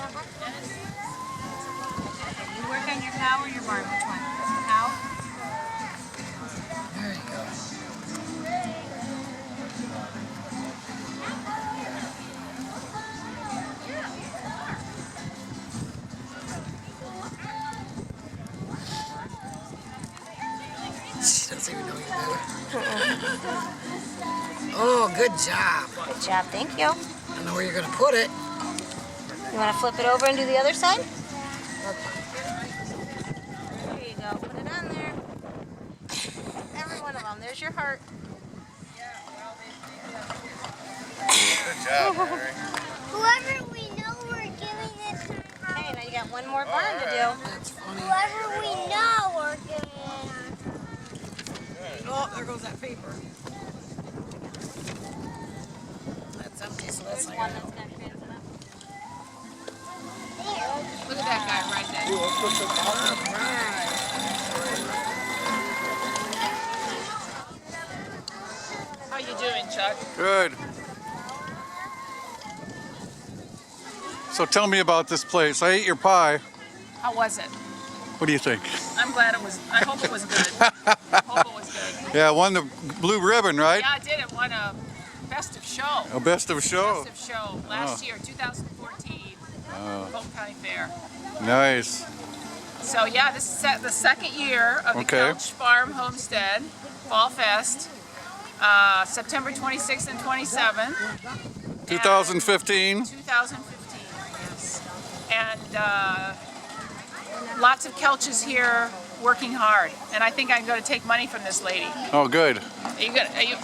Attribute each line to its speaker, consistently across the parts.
Speaker 1: You work on your cow or your barn? Which one? Cow?
Speaker 2: There you go. She doesn't even know you better. Oh, good job.
Speaker 1: Good job, thank you.
Speaker 2: I know where you're going to put it.
Speaker 1: You want to flip it over and do the other side? There you go. Put it on there. Every one of them. There's your heart.
Speaker 3: Good job, Mary.
Speaker 4: Whoever we know we're giving this to.
Speaker 1: Okay, now you got one more barn to do.
Speaker 2: That's funny.
Speaker 4: Whoever we know we're giving it.
Speaker 2: Oh, there goes that paper. That's empty, so that's not
Speaker 1: One
Speaker 2: going
Speaker 1: that's
Speaker 2: to
Speaker 1: got transit up.
Speaker 5: Look at that guy right there. How you doing, Chuck?
Speaker 3: Good. So tell me about this place. I ate your pie.
Speaker 5: How was it?
Speaker 3: What do you think?
Speaker 5: I'm glad it was. I hope it was good. I hope it was good.
Speaker 3: Yeah, won the blue ribbon, right?
Speaker 5: Yeah, I did. It won a best of show.
Speaker 3: A best of show.
Speaker 5: Best of show last year, 2014, Polk County Fair.
Speaker 3: Nice.
Speaker 5: So yeah, this is the second year of the Koelsch Farm Homestead Fall Fest, September 26th and 27th.
Speaker 3: 2015.
Speaker 5: 2015, yes. And lots of Koelches here working hard. And I think I'm going to take money from this lady.
Speaker 3: Oh, good.
Speaker 5: Are you going to? Are you?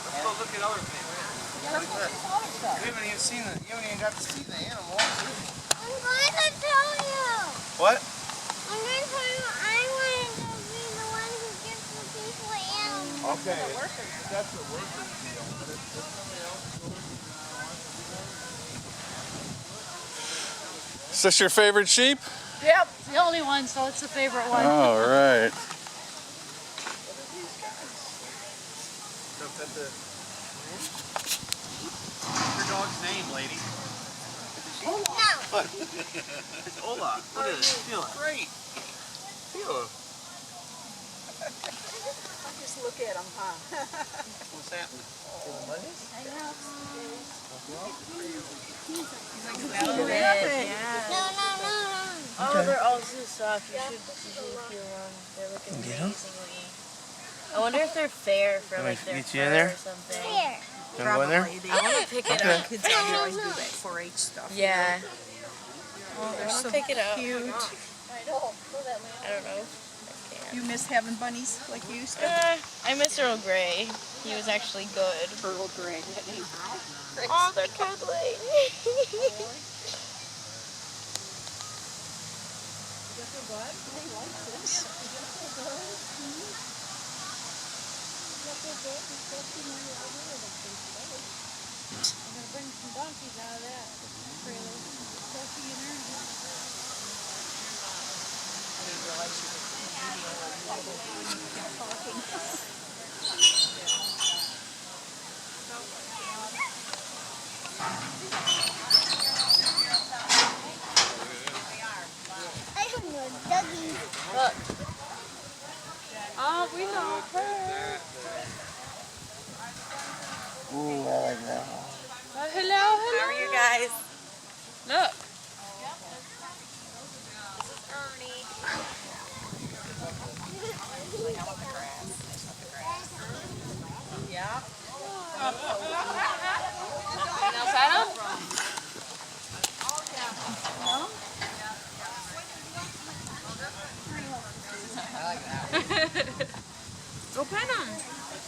Speaker 6: Let's go look at other things. You haven't even seen the. You haven't even got to see the animal.
Speaker 4: I'm going to tell you.
Speaker 6: What?
Speaker 4: I'm going to tell you. I wanted to be the one who gives the people animals.
Speaker 6: Okay. That's the workers.
Speaker 3: Is this your favorite sheep?
Speaker 7: Yep, it's the only one, so it's the favorite one.
Speaker 3: All right.
Speaker 6: What's your dog's name, lady?
Speaker 4: No.
Speaker 6: It's Ola. Look at it. Feel it. Great. Feel it.
Speaker 7: Just look at him, huh?
Speaker 6: What's happening?
Speaker 4: No.
Speaker 8: Oh, they're all so soft. You should feel them. They're looking amazingly. I wonder if they're fair for like their
Speaker 6: Get you in
Speaker 8: fur
Speaker 6: there?
Speaker 8: or something.
Speaker 4: Here.
Speaker 6: You want to go in there?
Speaker 8: I want to pick it up.
Speaker 7: Kids out here always do that 4-H stuff.
Speaker 8: Yeah.
Speaker 7: Oh, they're
Speaker 8: I want
Speaker 7: so
Speaker 8: to pick it up.
Speaker 7: cute.
Speaker 8: I don't know. I can't.
Speaker 7: You miss having bunnies like you used to?
Speaker 8: I miss Earl Grey. He was actually good.
Speaker 7: Earl Grey.
Speaker 8: Oh, they're cuddling.
Speaker 4: I don't know, Dougie.
Speaker 8: Look.
Speaker 7: Oh, we know her.
Speaker 2: Ooh, I like that.
Speaker 7: Oh, hello.
Speaker 1: How are you guys?
Speaker 7: Look.
Speaker 1: Yeah.
Speaker 7: Go pet him.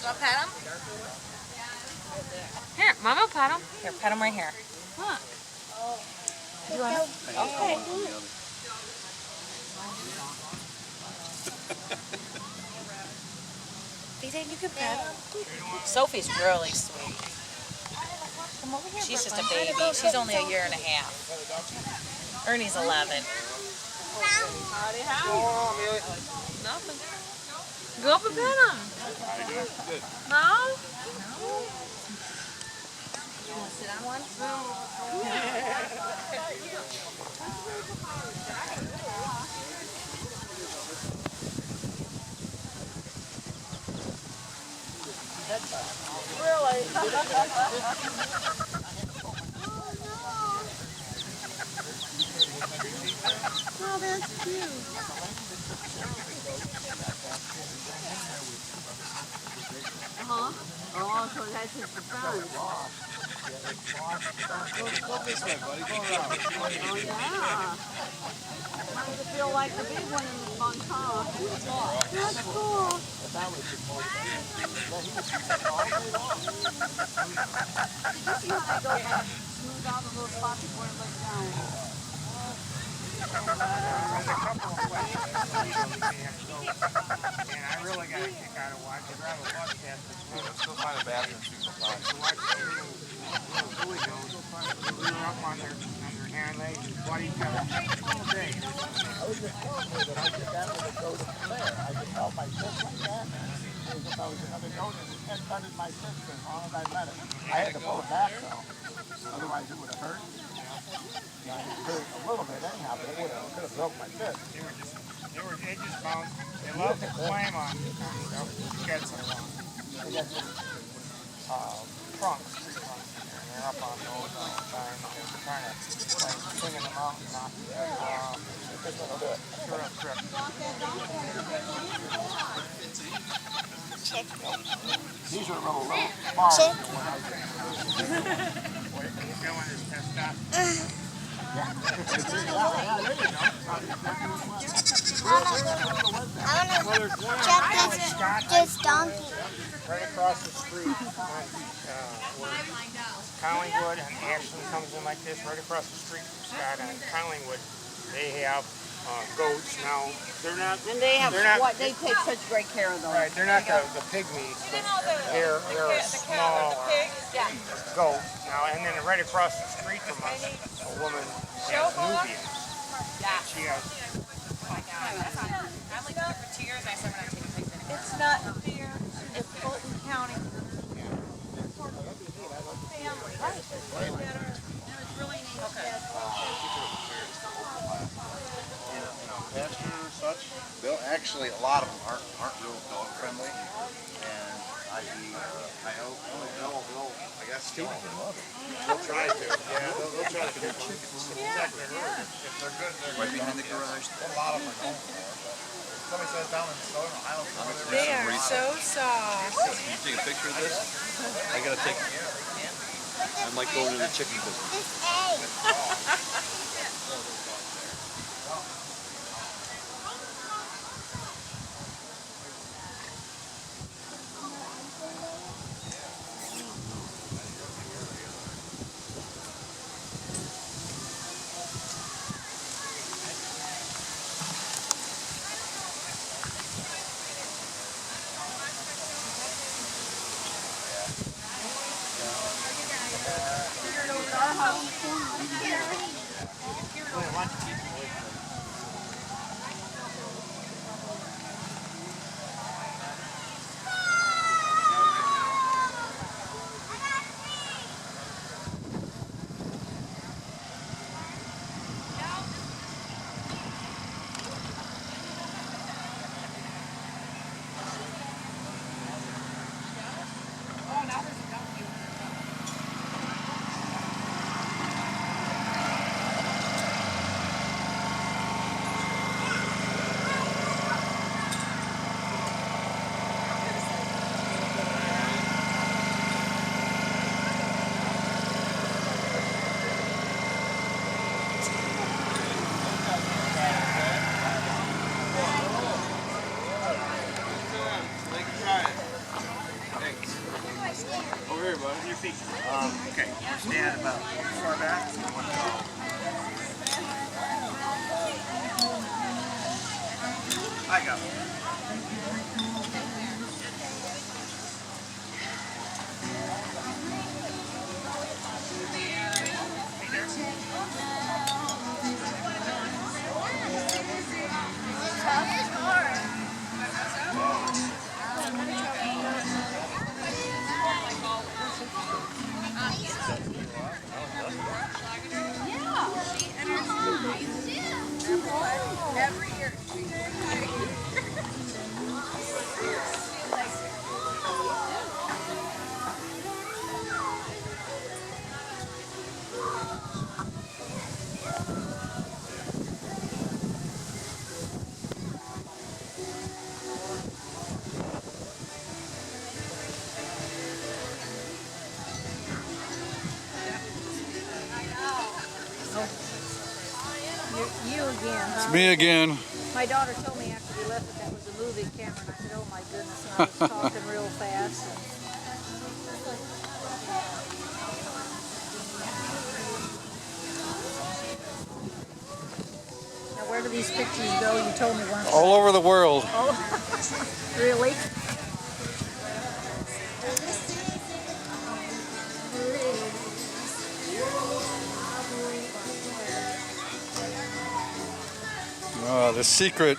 Speaker 1: Go pet him?
Speaker 7: Here, Mama will pet him.
Speaker 1: Here, pet him right here.
Speaker 7: Look.
Speaker 1: You want him? Okay. Do you think you could pet him? Sophie's really sweet. Come over here. She's just a baby. She's only a year and a half.
Speaker 8: Ernie's 11.
Speaker 7: Howdy, how?
Speaker 6: Go on, Amelia.
Speaker 7: Nothing. Go up and pet him. No?
Speaker 1: You want to sit on one?
Speaker 7: Oh, that's cute. Oh, so that's his surprise.
Speaker 6: Go this way, buddy. Go around.
Speaker 7: Oh, yeah. How does it feel like the big one in the front, huh? That's cool. Smooth out the little spot before it lays down.
Speaker 6: There's a couple of questions and I really got a kick out of watching. I'd rather watch that than
Speaker 9: Still find a bathroom so you can find.
Speaker 6: to watch the little Billy goes. We were up on their hind legs and butt each other all day.
Speaker 2: I was just telling her that I did that with a goat up there. I just held my fist like that. As if I was another goat and it headbutted my fist as long as I let it. I had to pull it back though. Otherwise it would have hurt. Yeah, it hurt a little bit anyhow, but it would have broke my fist.
Speaker 6: They just bounced. They love to climb on stuff. Sheds so long.
Speaker 2: They got some
Speaker 6: Trunks, tree trunks in there. And they're up on those all the time. They're trying to sing in the mountains off the
Speaker 2: this one will do it.
Speaker 6: trip.
Speaker 2: These are little small.
Speaker 6: He's doing his testosterone.
Speaker 2: Yeah, there you go.
Speaker 4: I want to check this donkey.
Speaker 6: Right across the street, where Collingwood and Ashland comes in like this, right across the street from Scott and Collingwood, they have goats now. They're not.
Speaker 1: And they have
Speaker 6: They're not-
Speaker 1: what? They take such great care of those.
Speaker 6: Right, they're not the pygmies, but they're a small goat. Now, and then right across the street from us, a woman has Nubians. She has.
Speaker 1: It's not fair to the Fulton County.
Speaker 9: Pasture or such, they'll actually, a lot of them aren't real dog friendly, and I hope I guess Steve can love it. They'll try to, yeah, they'll try to get chickens. If they're good, they're right behind the garage. A lot of them are known for it, but somebody says down in Southern Ohio,
Speaker 7: They are so soft.
Speaker 3: Can you take a picture of this? I gotta take. I might go into the chicken business.
Speaker 4: This egg.
Speaker 6: Okay, stand about far back. I got it.
Speaker 7: You again, huh?
Speaker 10: It's me again.
Speaker 7: My daughter told me after we left that that was a movie camera, and I said, oh my goodness, and I was talking real fast. Now, where do these pictures go? You told me once.
Speaker 10: All over the world.
Speaker 7: Oh, really?
Speaker 10: The secret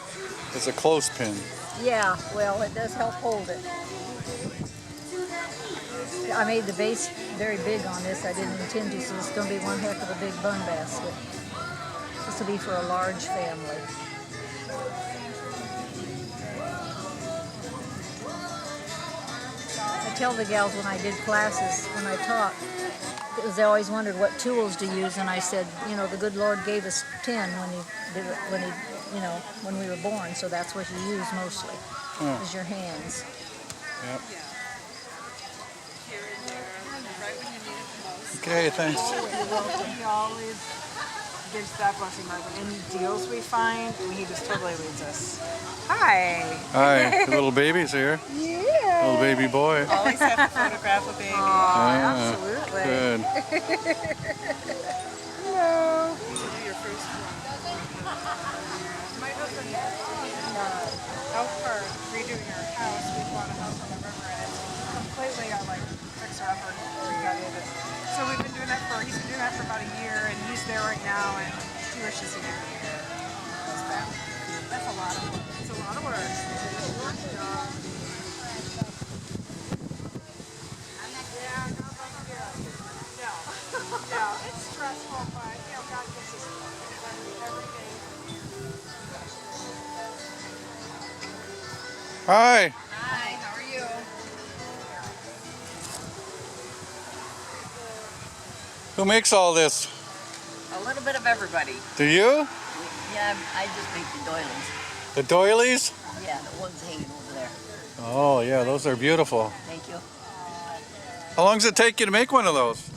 Speaker 10: is a clothespin.
Speaker 7: Yeah, well, it does help hold it. I made the base very big on this. I didn't intend to, so it's going to be one heck of a big bun basket. This will be for a large family. I tell the gals when I did classes, when I taught, because they always wondered what tools to use, and I said, you know, the good Lord gave us 10 when we were born, so that's what you use mostly, is your hands.
Speaker 10: Yep. Okay, thanks.
Speaker 11: He always gives that blessing, Mark. Any deals we find, and he just totally leads us. Hi.
Speaker 10: Hi, the little baby's here.
Speaker 11: Yeah.
Speaker 10: Little baby boy.
Speaker 11: Always have to photograph a baby. Absolutely.
Speaker 10: Good.
Speaker 11: Hello. This will be your first one. My husband out for redoing our house. We bought a house on the river, and it's completely fixer-upper. We got it. So we've been doing that he's been doing that for about a year, and he's there right now, and he wishes he could be here. That's a lot of work. It's a lot of work. Yeah, it's stressful, but God gives us every day.
Speaker 10: Hi.
Speaker 11: Hi, how are you?
Speaker 10: Who makes all this?
Speaker 12: A little bit of everybody.
Speaker 10: Do you?
Speaker 12: Yeah, I just make the doilies.
Speaker 10: The doilies?
Speaker 12: Yeah, the ones hanging over there.
Speaker 10: Oh, yeah, those are beautiful.
Speaker 12: Thank you.
Speaker 10: How long does it take you to make one of those?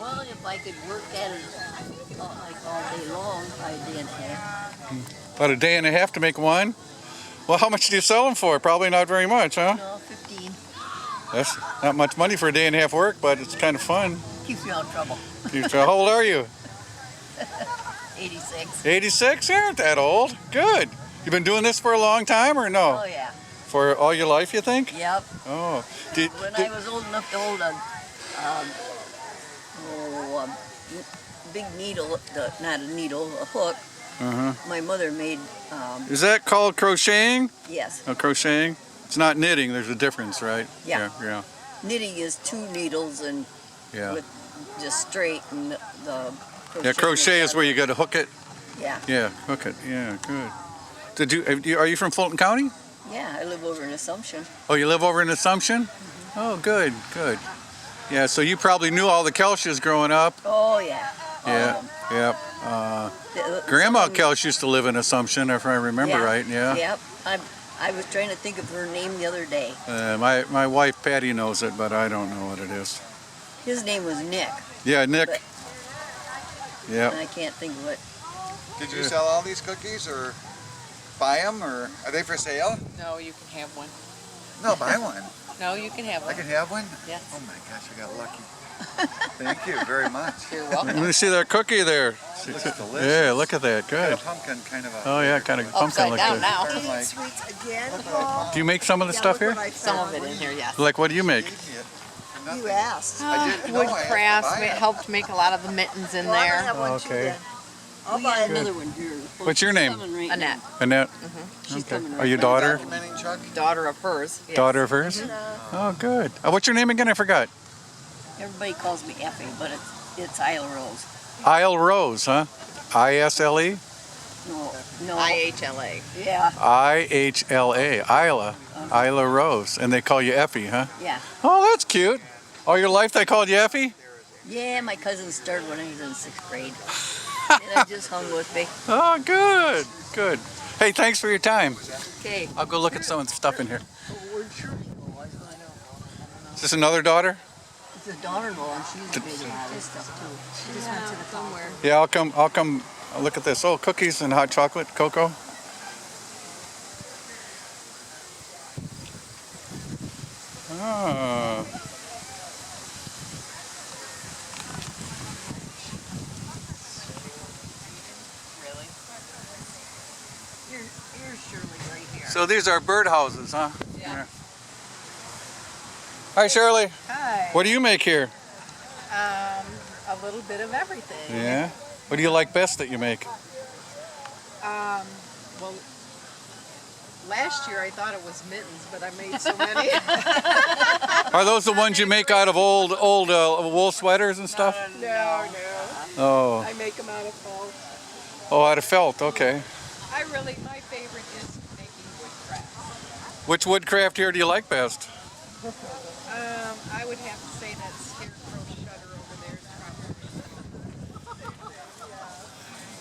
Speaker 12: Well, if I could work at it all day long, probably a day and a half.
Speaker 10: About a day and a half to make one? Well, how much do you sell them for? Probably not very much, huh?
Speaker 12: No, 15.
Speaker 10: That's not much money for a day and a half work, but it's kind of fun.
Speaker 12: Keeps you out of trouble.
Speaker 10: How old are you?
Speaker 12: 86.
Speaker 10: 86? You aren't that old. Good. You've been doing this for a long time or no?
Speaker 12: Oh, yeah.
Speaker 10: For all your life, you think?
Speaker 12: Yep.
Speaker 10: Oh.
Speaker 12: When I was old enough to hold a big needle, not a needle, a hook, my mother made...
Speaker 10: Is that called crocheting?
Speaker 12: Yes.
Speaker 10: Oh, crocheting? It's not knitting. There's a difference, right?
Speaker 12: Yeah.
Speaker 10: Yeah.
Speaker 12: Knitting is 2 needles and with just straight, and the crochet.
Speaker 10: Yeah, crochet is where you got to hook it.
Speaker 12: Yeah.
Speaker 10: Yeah, hook it. Yeah, good. Are you from Fulton County?
Speaker 12: Yeah, I live over in Assumption.
Speaker 10: Oh, you live over in Assumption? Oh, good. Yeah, so you probably knew all the Koelsches growing up.
Speaker 12: Oh, yeah.
Speaker 10: Grandma Koelsch used to live in Assumption, if I remember right. Yeah.
Speaker 12: Yep. I was trying to think of her name the other day.
Speaker 10: My wife Patty knows it, but I don't know what it is.
Speaker 12: His name was Nick.
Speaker 10: Yeah, Nick. Yeah.
Speaker 12: I can't think of it.
Speaker 9: Did you sell all these cookies or buy them, or are they for sale?
Speaker 11: No, you can have one.
Speaker 9: No, buy one.
Speaker 11: No, you can have one.
Speaker 9: I can have one?
Speaker 11: Yes.
Speaker 9: Oh my gosh, I got lucky. Thank you very much.
Speaker 11: You're welcome.
Speaker 10: Let me see that cookie there.
Speaker 9: Looks delicious.
Speaker 10: Yeah, look at that. Good.
Speaker 9: Got a pumpkin kind of a...
Speaker 10: Oh yeah, kind of pumpkin like
Speaker 11: down
Speaker 10: that.
Speaker 11: now.
Speaker 7: Sweets again.
Speaker 10: Do you make some of the stuff here?
Speaker 11: Some of it in here, yes.
Speaker 10: Like what do you make?
Speaker 7: You asked.
Speaker 11: Wood crafts helped make a lot of the mittens in there.
Speaker 10: Okay.
Speaker 12: I'll buy another one here.
Speaker 10: What's your name?
Speaker 12: Right
Speaker 11: Annette.
Speaker 10: Annette.
Speaker 12: She's
Speaker 10: Okay.
Speaker 12: coming right
Speaker 10: Are you
Speaker 12: now.
Speaker 10: daughter?
Speaker 9: Documenting, Chuck?
Speaker 11: Daughter of hers. Yes.
Speaker 10: Daughter of hers? Oh, good. What's your name again? I forgot.
Speaker 12: Everybody calls me Effie, but it's Isle Rose.
Speaker 10: Isle Rose, huh? I-S-L-E?
Speaker 12: No.
Speaker 8: IHLA.
Speaker 12: Yeah.
Speaker 10: I-H-L-A, Isla. Isla Rose. And they call you Effie, huh?
Speaker 12: Yeah.
Speaker 10: Oh, that's cute. All your life they called you Effie?
Speaker 12: Yeah, my cousin started when he was in 6th grade. And it just hung with me.
Speaker 10: Oh, good. Good. Hey, thanks for your time.
Speaker 12: Okay.
Speaker 10: I'll go look at some of the stuff in here. Is this another daughter?
Speaker 12: It's a daughter-in-law, and she's big in all this stuff too.
Speaker 8: She just went to the somewhere.
Speaker 10: Yeah, I'll come look at this. Oh, cookies and hot chocolate, cocoa. Oh.
Speaker 8: Really? Here's Shirley right here.
Speaker 10: So these are bird houses, huh?
Speaker 8: Yeah.
Speaker 10: Hi, Shirley.
Speaker 11: Hi.
Speaker 10: What do you make here?
Speaker 11: A little bit of everything.
Speaker 10: Yeah. What do you like best that you make?
Speaker 11: Well, last year I thought it was mittens, but I made so many.
Speaker 10: Are those the ones you make out of old wool sweaters and stuff?
Speaker 11: No.
Speaker 10: Oh.
Speaker 11: I make them out of felt.
Speaker 10: Oh, out of felt. Okay.
Speaker 11: My favorite is making woodcraft.
Speaker 10: Which woodcraft here do you like best?
Speaker 11: I would have to say that scarecrow shutter over there is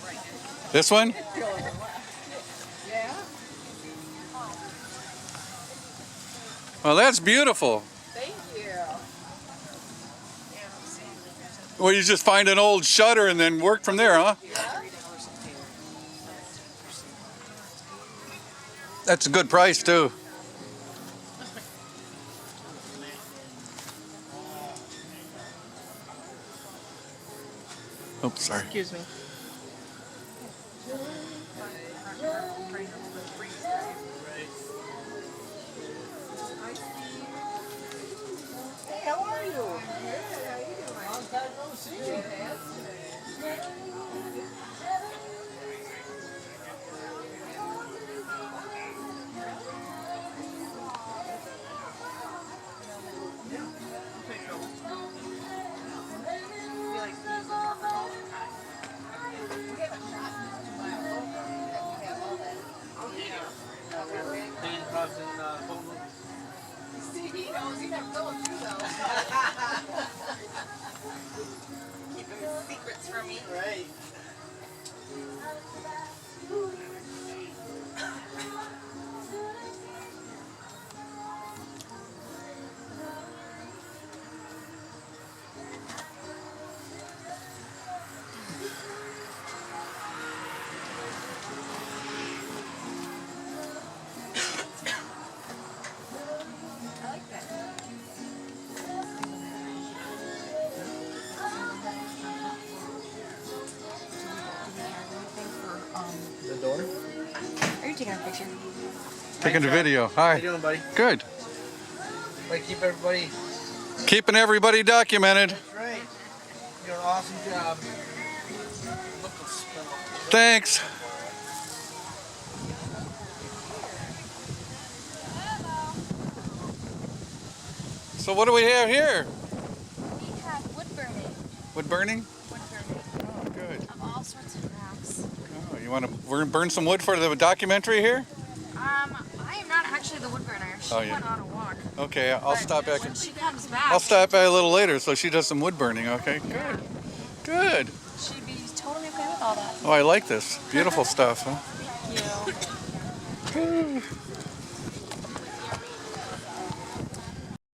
Speaker 11: probably.
Speaker 10: This one?
Speaker 11: Yeah.
Speaker 10: Well, that's beautiful.
Speaker 11: Thank you.
Speaker 10: Well, you just find an old shutter and then work from there, huh? That's a good price, too. Oops, sorry.
Speaker 11: Excuse me. Hey, how are you? Good. How you doing? Long time no see.
Speaker 1: Keeping secrets from me.
Speaker 11: Right.
Speaker 13: The door?
Speaker 1: Are you taking a picture?
Speaker 10: Taking a video. Hi.
Speaker 13: How you doing, buddy?
Speaker 10: Good.
Speaker 13: Way to keep everybody.
Speaker 10: Keeping everybody documented.
Speaker 13: That's right. You're doing an awesome job.
Speaker 10: Thanks. So what do we have here?
Speaker 1: We have wood burning.
Speaker 10: Wood burning?
Speaker 1: Wood burning.
Speaker 10: Oh, good.
Speaker 1: Of all sorts of crafts.
Speaker 10: Oh, you want to burn some wood for the documentary here?
Speaker 1: I am not actually the wood burner. She
Speaker 10: Oh, yeah.
Speaker 1: went on a walk.
Speaker 10: Okay, I'll stop back.
Speaker 1: When she comes back,
Speaker 10: I'll stop by a little later so she does some wood burning, okay? Good. Good.
Speaker 1: she'd be totally okay with all that.
Speaker 10: Oh, I like this. Beautiful stuff, huh?
Speaker 1: Thank you.